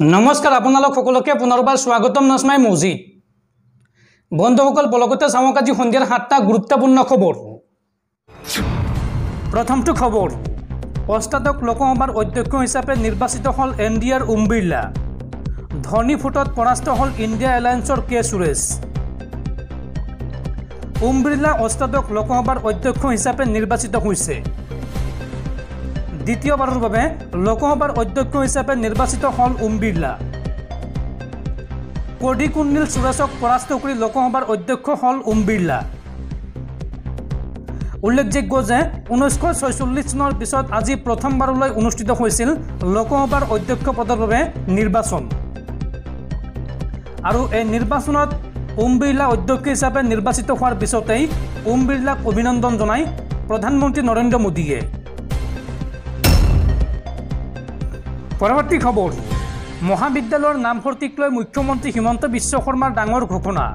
নমস্কাৰ আপোনালোক সকলোকে পুনৰবাৰ স্বাগতম নসমাই মজিদ বন্ধুসকল বলগতে চাওক আজি সন্ধিয়াৰ 7টা গুৰুত্বপূৰ্ণ খবৰ প্ৰথমটো খবৰ অষ্টাদশ লোকসভাৰ অধ্যক্ষ হিচাপে নিৰ্বাচিত হল এনডিআৰ ওম বিৰলা ধনী ফুটত পৰাস্ত হল ইণ্ডিয়া এলায়েন্সৰ কে সুৰেশ ওম বিৰলা অষ্টাদশ লোকসভাৰ অধ্যক্ষ হিচাপে নিৰ্বাচিত হৈছে দ্বিতীয়বাৰৰ বাবে লোকসভাৰ অধ্যক্ষ হিচাপে নিৰ্বাচিত হল ওম বিৰলা কোডিকুন্নিল সুৰেশক পৰাস্ত কৰি লোকসভাৰ অধ্যক্ষ হল ওম বিৰলা উল্লেখযোগ্য যে 1946 চনৰ পিছত আজি প্ৰথমবাৰলৈ অনুষ্ঠিত হৈছিল লোকসভাৰ অধ্যক্ষ পদৰ বাবে নিৰ্বাচন আৰু এই নিৰ্বাচনত ওম বিৰলা অধ্যক্ষ হিচাপে নিৰ্বাচিত হোৱাৰ পিছতেই ওম বিৰলাক অভিনন্দন জনাই প্ৰধানমন্ত্ৰী নৰেন্দ্ৰ মোদীয়ে পৰৱৰ্তী খবৰ মহাবিদ্যালয়ৰ নামভৰ্তিক লৈ মুখ্যমন্ত্ৰী হিমন্ত বিশ্ব শৰ্মাৰ ডাঙৰ ঘোষণা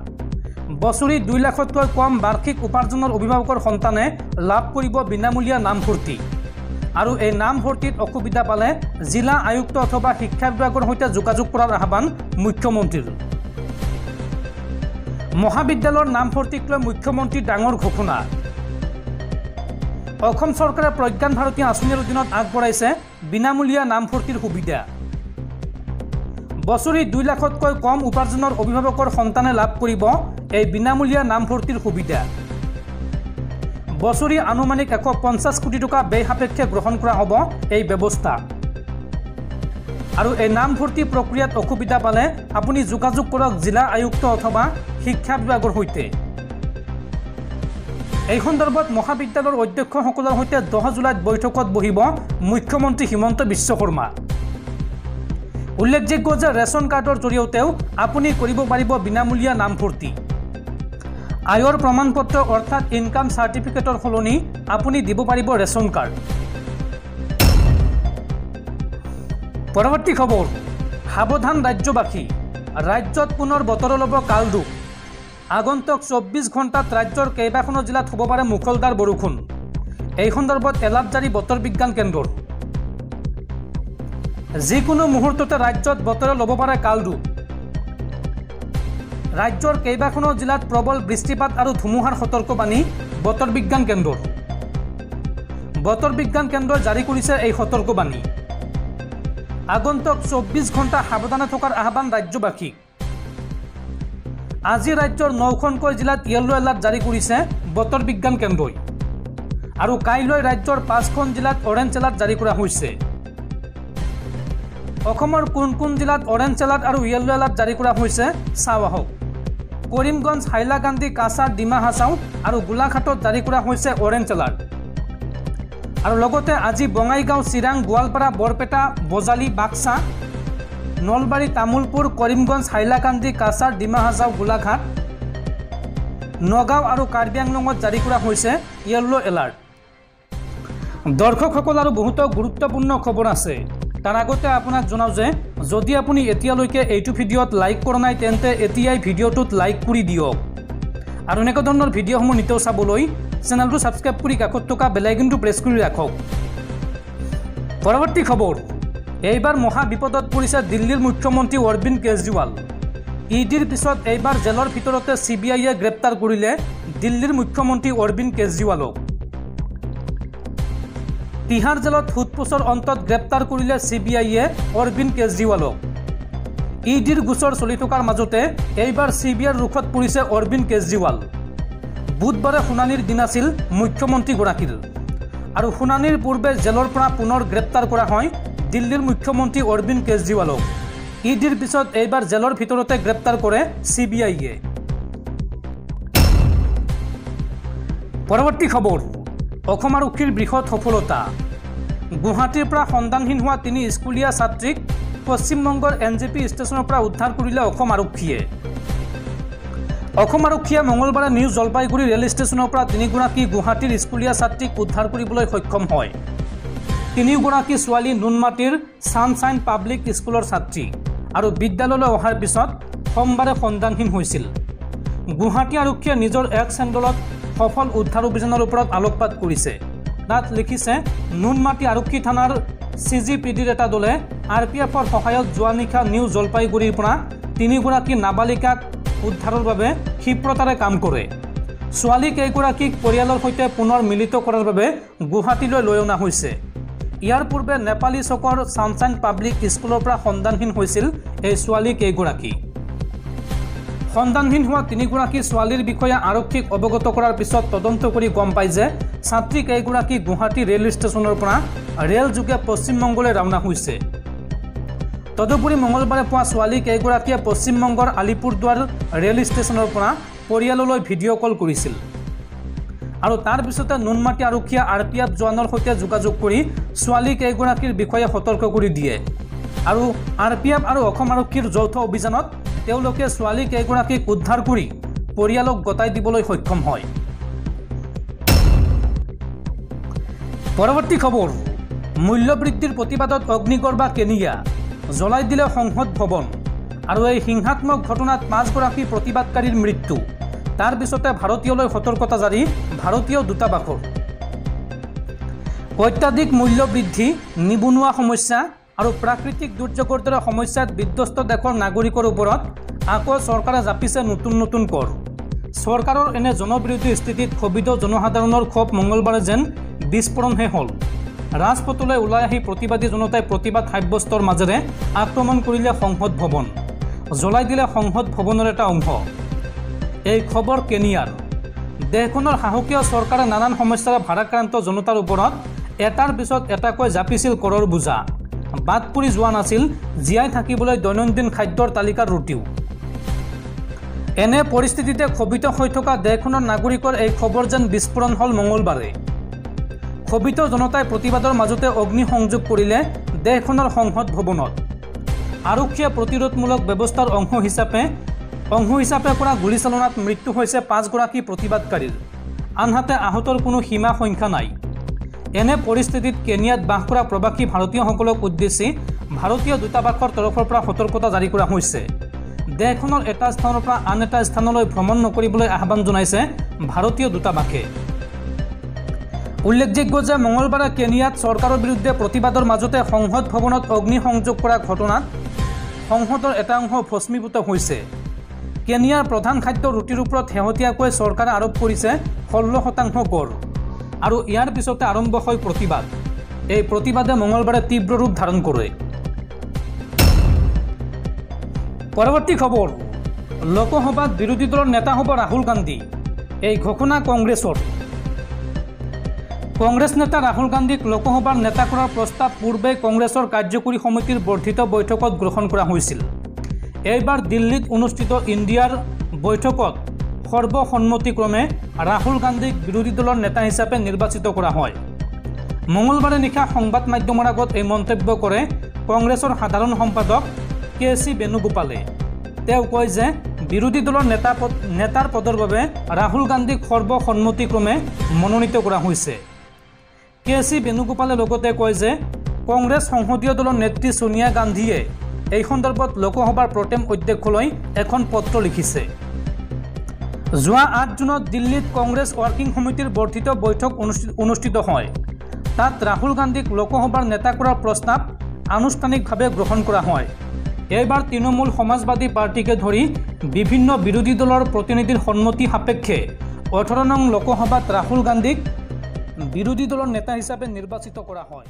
বছৰি 2 লাখতকৈ কম বাৰ্ষিক উপাৰ্জনৰ অভিভাৱকৰ সন্তানে লাভ কৰিব বিনামূলীয়া নামভৰ্তি আৰু এই নামভৰ্তিত অসুবিধা পালে জিলা আয়ুক্ত অথবা শিক্ষা বিভাগৰ সৈতে যোগাযোগ কৰাৰ আহ্বান মুখ্যমন্ত্ৰীৰ মহাবিদ্যালয়ৰ নামভৰ্তিক লৈ মুখ্যমন্ত্ৰীৰ ডাঙৰ ঘোষণা অসম চৰকাৰে প্ৰজ্ঞান ভাৰতী আঁচনিৰ অধীনত আগবঢ়াইছে বিনামূলীয়া নামভৰ্তিৰ সুবিধা বছৰি 2 লাখতকৈ কম উপাৰ্জনৰ অভিভাৱকৰ সন্তানে লাভ কৰিব এই বিনামূলীয়া নামভৰ্তিৰ সুবিধা বছৰি আনুমানিক 150 কোটি টকা ব্যয় সাপেক্ষে গ্ৰহণ কৰা হ'ব এই ব্যৱস্থা আৰু এই নামভৰ্তি প্ৰক্ৰিয়াত অসুবিধা পালে আপুনি যোগাযোগ কৰক জিলা আয়ুক্ত অথবা শিক্ষা বিভাগৰ সৈতে এই সন্দৰ্ভত মহাবিদ্যালয়ৰ অধ্যক্ষসকলৰ সৈতে 10 জুলাইত বৈঠকত বহিব মুখ্যমন্ত্ৰী হিমন্ত বিশ্ব শৰ্মা উল্লেখযোগ্য যে ৰেচন কাৰ্ডৰ জৰিয়তেও আপুনি কৰিব পাৰিব বিনামূলীয়া নামভৰ্তি আয়ৰ প্ৰমাণপত্ৰ অৰ্থাৎ ইনকাম চাৰ্টিফিকেটৰ সলনি আপুনি দিব পাৰিব ৰেচন কাৰ্ড পৰৱৰ্তী খবৰ সাৱধান ৰাজ্যবাসী ৰাজ্যত পুনৰ বতৰৰ ল'ব কালৰূপ আগন্তুক 24 ঘণ্টাত ৰাজ্যৰ কেইবাখনো জিলাত হ'ব পাৰে মুখলধাৰ বৰষুণ এই সন্দৰ্ভত এলাৰ্ট জাৰি বতৰ বিজ্ঞান কেন্দ্ৰৰ যিকোনো মুহূৰ্ততে ৰাজ্যত বতৰে ল'ব পাৰে কালৰূপ ৰাজ্যৰ কেইবাখনো জিলাত প্ৰবল বৃষ্টিপাত আৰু ধুমুহাৰ সতৰ্কবাণী বতৰ বিজ্ঞান কেন্দ্ৰৰ বতৰ বিজ্ঞান কেন্দ্ৰই জাৰি কৰিছে এই সতৰ্কবাণী আগন্তুক 24 ঘণ্টা সাৱধানে থকাৰ আহ্বান ৰাজ্যবাসীক আজি ৰাজ্যৰ 9খনকৈ জিলাত ইয়েলো এলাৰ্ট জাৰি কৰিছে বতৰ বিজ্ঞান কেন্দ্ৰই আৰু কাইলৈ ৰাজ্যৰ 5খন জিলাত অৰেঞ্জ এলাৰ্ট জাৰি কৰা হৈছে অসমৰ কোন জিলাত অৰেঞ্জ এলাৰ্ট আৰু ইয়েলো এলাৰ্ট জাৰি কৰা হৈছে চাৱাহক কৰিমগঞ্জ হাইলাকান্দি কাছাৰ ডিমা হাছাও আৰু গোলাঘাটত জাৰি কৰা হৈছে অৰেঞ্জ এলাৰ্ট আৰু লগতে আজি বঙাইগাঁও চিৰাং গোৱালপাৰা বৰপেটা বজালি বাক্সা নলবাৰী তামুলপুৰ কৰিমগঞ্জ হাইলাকান্দি কাছাৰ ডিমা হাছাও গোলাঘাট নগাঁও আৰু কাৰ্বি আংলঙত জাৰি কৰা হৈছে ইয়েলো এলাৰ্ট দৰ্শকসকল আৰু বহুতো গুৰুত্বপূৰ্ণ খবৰ আছে তাৰ আগতে আপোনাক জনাও যে যদি আপুনি এতিয়ালৈকে এইটো ভিডিঅ'ত লাইক কৰা নাই তেন্তে এতিয়াই ভিডিঅ'টোত লাইক কৰি দিয়ক আৰু এনেকুৱা ধৰণৰ ভিডিঅ'সমূহ নিতৌ চাবলৈ চেনেলটো ছাবস্ক্ৰাইব কৰি কাষত থকা বেল আইকনটো প্ৰেছ কৰি ৰাখক পৰৱৰ্তী খবৰ এইবাৰ মহা বিপদত পৰিছে দিল্লীৰ মুখ্যমন্ত্ৰী অৰবিন্দ কেজৰিৱাল ইডিৰ পিছত এইবাৰ জেলৰ ভিতৰতে CBIয়ে গ্ৰেপ্তাৰ কৰিলে দিল্লীৰ মুখ্যমন্ত্ৰী অৰবিন্দ কেজৰিৱালক তিহাৰ জেলত সোধপোছৰ অন্তত গ্ৰেপ্তাৰ কৰিলে CBIয়ে অৰবিন্দ কেজৰিৱালক ইডিৰ গোচৰ চলি থকাৰ মাজতে এইবাৰ CBIৰ ৰুখত পৰিছে অৰবিন্দ কেজৰিৱাল বুধবাৰে শুনানিৰ দিন আছিল মুখ্যমন্ত্ৰীগৰাকীৰ আৰু শুনানিৰ পূৰ্বে জেলৰ পৰা পুনৰ গ্ৰেপ্তাৰ কৰা হয় দিল্লীৰ মুখ্যমন্ত্ৰী অৰবিন্দ কেজৰিৱালক ইডিৰ পিছত এইবাৰ জেলৰ ভিতৰতে গ্ৰেপ্তাৰ কৰে CBIয়ে পৰৱৰ্তী খবৰ অসম আৰক্ষীৰ বৃহৎ সফলতা গুৱাহাটীৰ পৰা সন্ধানহীন হোৱা 3 স্কুলীয়া ছাত্ৰীক পশ্চিমবংগৰ NJP ষ্টেচনৰ পৰা উদ্ধাৰ কৰিলে অসম আৰক্ষীয়ে মঙলবাৰে নিউ জলপাইগুৰি ৰেল ষ্টেচনৰ পৰা 3গৰাকী গুৱাহাটীৰ স্কুলীয়া ছাত্ৰীক উদ্ধাৰ কৰিবলৈ সক্ষম হয় 3গৰাকী ছোৱালী নুনমাটিৰ ছানশ্বাইন পাব্লিক স্কুলৰ ছাত্ৰী আৰু বিদ্যালয়লৈ অহাৰ পিছত সোমবাৰে সন্ধানহীন হৈছিল গুৱাহাটী আৰক্ষীয়ে নিজৰ এক চেণ্ডলত সফল উদ্ধাৰ অভিযানৰ ওপৰত আলোকপাত কৰিছে তাত লিখিছে নুনমাটি আৰক্ষী থানাৰ CGPDৰ এটা দলে RPFৰ সহায়ত যোৱা নিশা নিউ জলপাইগুৰিৰ পৰা 3 গৰাকী নাবালিকাক উদ্ধাৰৰ বাবে ক্ষিপ্ৰতাৰে কাম কৰে। ছোৱালী কেইগৰাকীক পৰিয়ালৰ সৈতে পুনৰ মিলিত কৰাৰ বাবে গুৱাহাটীলৈ লৈ অনা হৈছে। ইয়াৰ পূৰ্বে নেপালী চকৰ ছানশ্বাইন পাব্লিক স্কুলৰ পৰা সন্ধানহীন হৈছিল এই ছোৱালী কেইগৰাকী। সন্ধানহীন হোৱা 3 গৰাকী ছোৱালীৰ বিষয়ে আৰক্ষীক অৱগত কৰাৰ পিছত তদন্ত কৰি গম পায় যে ছাত্ৰী কেইগৰাকী গুৱাহাটী ৰেল ষ্টেচনৰ পৰা ৰেল যোগে পশ্চিমবংগলৈ ৰাওনা হৈছে। তদুপৰি মঙলবাৰে পুৱা ছোৱালী কেইগৰাকীয়ে পশ্চিমবংগৰ আলিপুৰদুৱাৰ ৰেল ষ্টেচনৰ পৰা পৰিয়াললৈ ভিডিঅ' কল কৰিছিল আৰু তাৰ পিছতে নুনমাটি আৰক্ষীয়ে RPF জোৱানৰ সৈতে যোগাযোগ কৰি ছোৱালী কেইগৰাকীৰ বিষয়ে সতৰ্ক কৰি দিয়ে আৰু RPF আৰু অসম আৰক্ষীৰ যৌথ অভিযানত তেওঁলোকে ছোৱালী কেইগৰাকীক উদ্ধাৰ কৰি পৰিয়ালক গতাই দিবলৈ সক্ষম হয়। পৰৱৰ্তী খবৰ, মূল্যবৃদ্ধিৰ প্ৰতিবাদত অগ্নিগড় বা কেনিয়া জ্বলাই দিলে সংসদ ভৱন আৰু এই হিংসাত্মক ঘটনাত 5 গৰাকী প্ৰতিবাদকাৰীৰ মৃত্যু। তাৰ পিছতে ভাৰতীয়লৈ সতৰ্কতা জাৰি ভাৰতীয় দূতাবাসৰ। অত্যাধিক মূল্য বৃদ্ধি, নিবনুৱা সমস্যা আৰু প্ৰাকৃতিক দুৰ্যোগৰ দৰে সমস্যাত বিধ্বস্ত দেশৰ নাগৰিকৰ ওপৰত আকৌ চৰকাৰে জাপিছে নতুন কৰ। চৰকাৰৰ এনে জনবিৰোধী স্থিতিত ক্ষোভিত জনসাধাৰণৰ ক্ষোভ মঙলবাৰে যেন বিস্ফোৰণহে হ'ল। ৰাজপথলৈ ওলাই আহি প্ৰতিবাদী জনতাই প্ৰতিবাদ সাব্যস্তৰ মাজেৰে আক্ৰমণ কৰিলে সংসদ ভৱন, জ্বলাই দিলে সংসদ ভৱনৰ এটা অংশ। এই খবৰ কেনিয়াৰ। দেশখনৰ সাহসীয় চৰকাৰে নানান সমস্যাৰে ভাৰাক্ৰান্ত জনতাৰ ওপৰত এটাৰ পিছত এটাকৈ জাপিছিল কৰৰ বোজা। বাদ পৰি যোৱা নাছিল জীয়াই থাকিবলৈ দৈনন্দিন খাদ্যৰ তালিকাৰ ৰুটিও। এনে পৰিস্থিতিতে ক্ষোভিত হৈ থকা দেশখনৰ নাগৰিকৰ এই খবৰ যেন বিস্ফোৰণ হ'ল মঙলবাৰে। ক্ষোভিত জনতাই প্ৰতিবাদৰ মাজতে অগ্নি সংযোগ কৰিলে দেশখনৰ সংসদ ভৱনত। আৰক্ষীয়ে প্ৰতিৰোধমূলক ব্যৱস্থাৰ অংশ হিচাপে কৰা গুলীচালনাত মৃত্যু হৈছে 5 গৰাকী প্ৰতিবাদকাৰীৰ, আনহাতে আহতৰ কোনো সীমা সংখ্যা নাই। এনে পৰিস্থিতিত কেনিয়াত বাস কৰা প্ৰবাসী ভাৰতীয়সকলক উদ্দেশ্যি ভাৰতীয় দূতাবাসৰ তৰফৰ পৰা সতৰ্কতা জাৰি কৰা হৈছে। দেশখনৰ এটা স্থানৰ পৰা আন এটা স্থানলৈ ভ্ৰমণ নকৰিবলৈ আহ্বান জনাইছে ভাৰতীয় দূতাবাসে। উল্লেখযোগ্য যে মঙলবাৰে কেনিয়াত চৰকাৰৰ বিৰুদ্ধে প্ৰতিবাদৰ মাজতে সংসদ ভৱনত অগ্নি সংযোগ কৰা ঘটনাত সংসদৰ এটা অংশ ভস্মীভূত হৈছে। কেনিয়াৰ প্ৰধান খাদ্য ৰুটিৰ ওপৰত শেহতীয়াকৈ চৰকাৰে আৰোপ কৰিছে 16% কৰ আৰু ইয়াৰ পিছতে আৰম্ভ হয় প্ৰতিবাদ। এই প্ৰতিবাদে মঙলবাৰে তীব্ৰ ৰূপ ধাৰণ কৰে। পৰৱৰ্তী খবৰ, লোকসভাত বিৰোধী দলৰ নেতা হ'ব ৰাহুল গান্ধী, এই ঘোষণা কংগ্ৰেছৰ। কংগ্ৰেছ নেতা ৰাহুল গান্ধীক লোকসভাৰ নেতা কৰাৰ প্ৰস্তাৱ পূৰ্বে কংগ্ৰেছৰ কাৰ্যকৰী সমিতিৰ বৰ্ধিত বৈঠকত গ্ৰহণ কৰা হৈছিল। এইবাৰ দিল্লীত অনুষ্ঠিত ইণ্ডিয়াৰ বৈঠকত সৰ্বসন্মতিক্ৰমে ৰাহুল গান্ধীক বিৰোধী দলৰ নেতা হিচাপে নিৰ্বাচিত কৰা হয়। মঙলবাৰে নিশা সংবাদ মাধ্যমৰ আগত এই মন্তব্য কৰে কংগ্ৰেছৰ সাধাৰণ সম্পাদক KC বেণুগোপালে। তেওঁ কয় যে বিৰোধী দলৰ নেতাৰ পদৰ বাবে ৰাহুল গান্ধীক সৰ্বসন্মতিক্ৰমে মনোনীত কৰা হৈছে। KC বেণুগোপালে লগতে কয় যে কংগ্ৰেছ সংসদীয় দলৰ নেত্ৰী ছোনিয়া গান্ধীয়ে এই সন্দৰ্ভত লোকসভাৰ প্ৰটেম অধ্যক্ষলৈ এখন পত্ৰ লিখিছে। যোৱা 8 জুনত দিল্লীত কংগ্ৰেছ ৱৰ্কিং সমিতিৰ বৰ্ধিত বৈঠক অনুষ্ঠিত হয়। তাত ৰাহুল গান্ধীক লোকসভাৰ নেতা কৰাৰ প্ৰস্তাৱ আনুষ্ঠানিকভাৱে গ্ৰহণ কৰা হয়। এইবাৰ তৃণমূল সমাজবাদী পাৰ্টিকে ধৰি বিভিন্ন বিৰোধী দলৰ প্ৰতিনিধিৰ সন্মতি সাপেক্ষে 18 নং লোকসভাত ৰাহুল গান্ধীক বিৰোধী দলৰ নেতা হিচাপে নিৰ্বাচিত কৰা হয়।